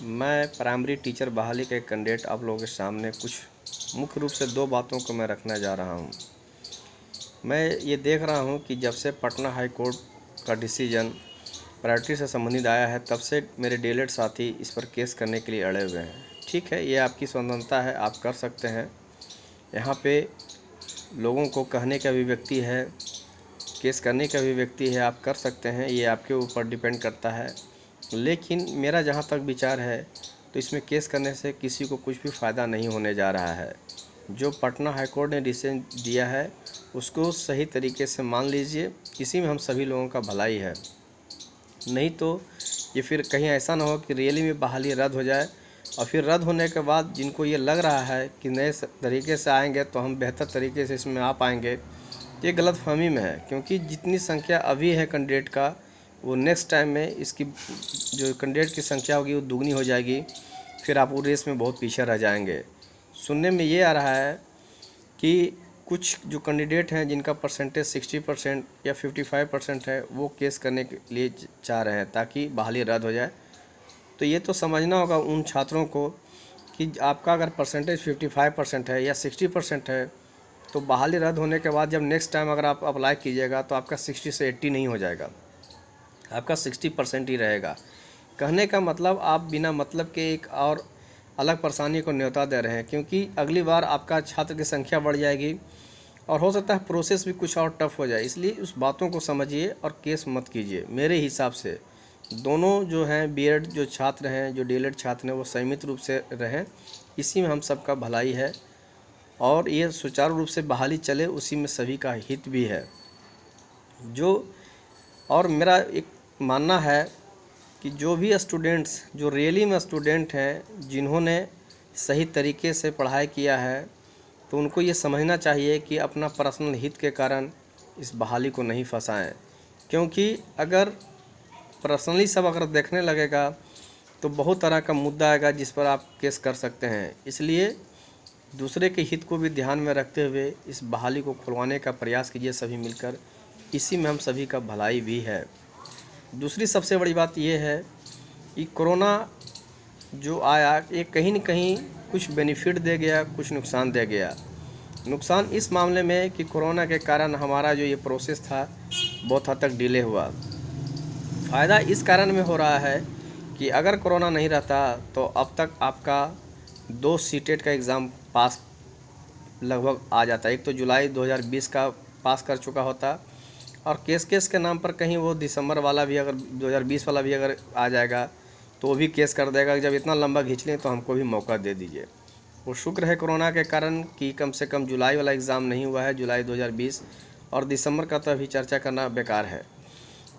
मैं primary teacher बहाली का एक कैंडिडेट आप लोगों के सामने कुछ मुख्य रूप से दो बातों को मैं रखना जा रहा हूं। मैं ये देख रहा हूं कि जब से पटना हाई कोर्ट का डिसीजन प्रायोरिटी से संबंधित आया है, तब से मेरे डीएलएड साथी इस पर केस करने के लिए अड़े हुए हैं। ठीक है, ये आपकी स्वतंत्रता है, आप कर सकते हैं। यहाँ पे लोगों को कहने का अभिव्यक्ति है, केस करने का अभिव्यक्ति है, आप कर सकते हैं, ये आपके ऊपर डिपेंड करता है। लेकिन मेरा जहाँ तक विचार है तो इसमें केस करने से किसी को कुछ भी फ़ायदा नहीं होने जा रहा है। जो पटना हाई कोर्ट ने डिसीजन दिया है उसको सही तरीके से मान लीजिए, इसी में हम सभी लोगों का भलाई है। नहीं तो ये फिर कहीं ऐसा ना हो कि रियली में बहाली रद्द हो जाए और फिर रद्द होने के बाद जिनको ये लग रहा है कि नए तरीके से आएंगे तो हम बेहतर तरीके से इसमें आ पाएंगे, ये गलतफहमी में है। क्योंकि जितनी संख्या अभी है कैंडिडेट का, वो नेक्स्ट टाइम में इसकी जो कैंडिडेट की संख्या होगी वो दुगनी हो जाएगी, फिर आप वो रेस में बहुत पीछे रह जाएंगे। सुनने में ये आ रहा है कि कुछ जो कैंडिडेट हैं जिनका परसेंटेज 60% या 55% है, वो केस करने के लिए चाह रहे हैं ताकि बहाली रद्द हो जाए। तो ये तो समझना होगा उन छात्रों को कि आपका अगर परसेंटेज 55% है या 60% है, तो बहाली रद्द होने के बाद जब नेक्स्ट टाइम अगर आप अप्लाई कीजिएगा तो आपका 60 से 80 नहीं हो जाएगा, आपका 60% ही रहेगा। कहने का मतलब आप बिना मतलब के एक और अलग परेशानी को न्योता दे रहे हैं, क्योंकि अगली बार आपका छात्र की संख्या बढ़ जाएगी और हो सकता है प्रोसेस भी कुछ और टफ हो जाए। इसलिए उस बातों को समझिए और केस मत कीजिए। मेरे हिसाब से दोनों जो हैं बीएड जो छात्र हैं, जो डीएलएड छात्र हैं, वो संयमित रूप से रहें, इसी में हम सबका भलाई है और ये सुचारू रूप से बहाली चले, उसी में सभी का हित भी है। और मेरा एक मानना है कि जो भी स्टूडेंट्स जो रियली में स्टूडेंट हैं, जिन्होंने सही तरीके से पढ़ाई किया है, तो उनको ये समझना चाहिए कि अपना पर्सनल हित के कारण इस बहाली को नहीं फंसाएं। क्योंकि अगर पर्सनली सब अगर देखने लगेगा तो बहुत तरह का मुद्दा आएगा जिस पर आप केस कर सकते हैं। इसलिए दूसरे के हित को भी ध्यान में रखते हुए इस बहाली को खुलवाने का प्रयास कीजिए सभी मिलकर, इसी में हम सभी का भलाई भी है। दूसरी सबसे बड़ी बात यह है कि कोरोना जो आया, ये कहीं न कहीं कुछ बेनिफिट दे गया, कुछ नुकसान दे गया। नुकसान इस मामले में कि कोरोना के कारण हमारा जो ये प्रोसेस था बहुत हद तक डिले हुआ। फ़ायदा इस कारण में हो रहा है कि अगर कोरोना नहीं रहता तो अब तक आपका 2 सीटेट का एग्ज़ाम पास लगभग आ जाता। एक तो जुलाई 2020 का पास कर चुका होता और केस के नाम पर कहीं वो दिसंबर वाला भी अगर 2020 वाला भी अगर आ जाएगा तो वो भी केस कर देगा। जब इतना लंबा खींच लें तो हमको भी मौका दे दीजिए। वो शुक्र है कोरोना के कारण कि कम से कम जुलाई वाला एग्ज़ाम नहीं हुआ है, जुलाई 2020, और दिसंबर का तो अभी चर्चा करना बेकार है।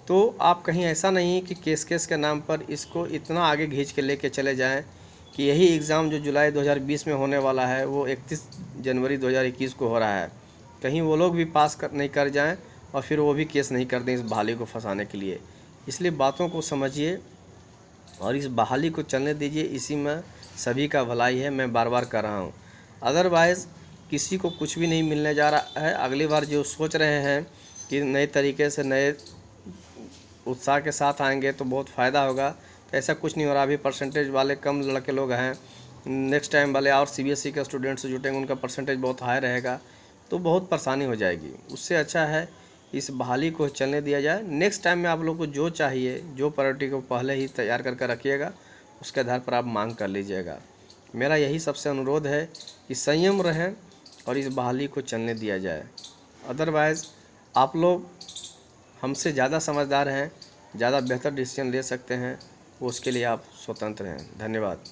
तो आप कहीं ऐसा नहीं कि केस के नाम पर इसको इतना आगे खींच के लेके चले जाएं कि यही एग्ज़ाम जो जुलाई 2020 में होने वाला है वो 31 जनवरी 2021 को हो रहा है, कहीं वो लोग भी नहीं कर जाएं और फिर वो भी केस नहीं कर दें इस बहाली को फंसाने के लिए। इसलिए बातों को समझिए और इस बहाली को चलने दीजिए, इसी में सभी का भलाई है। मैं बार बार कर रहा हूँ, अदरवाइज़ किसी को कुछ भी नहीं मिलने जा रहा है। अगली बार जो सोच रहे हैं कि नए तरीके से नए उत्साह के साथ आएंगे तो बहुत फ़ायदा होगा, तो ऐसा कुछ नहीं हो रहा। अभी परसेंटेज वाले कम लड़के लोग हैं, नेक्स्ट टाइम वाले और सीबीएसई के स्टूडेंट्स जुटेंगे, उनका परसेंटेज बहुत हाई रहेगा, तो बहुत परेशानी हो जाएगी। उससे अच्छा है इस बहाली को चलने दिया जाए। नेक्स्ट टाइम में आप लोग को जो चाहिए, जो प्रायोरिटी को पहले ही तैयार करके रखिएगा, उसके आधार पर आप मांग कर लीजिएगा। मेरा यही सबसे अनुरोध है कि संयम रहें और इस बहाली को चलने दिया जाए। अदरवाइज़ आप लोग हमसे ज़्यादा समझदार हैं, ज़्यादा बेहतर डिसीजन ले सकते हैं, उसके लिए आप स्वतंत्र हैं। धन्यवाद।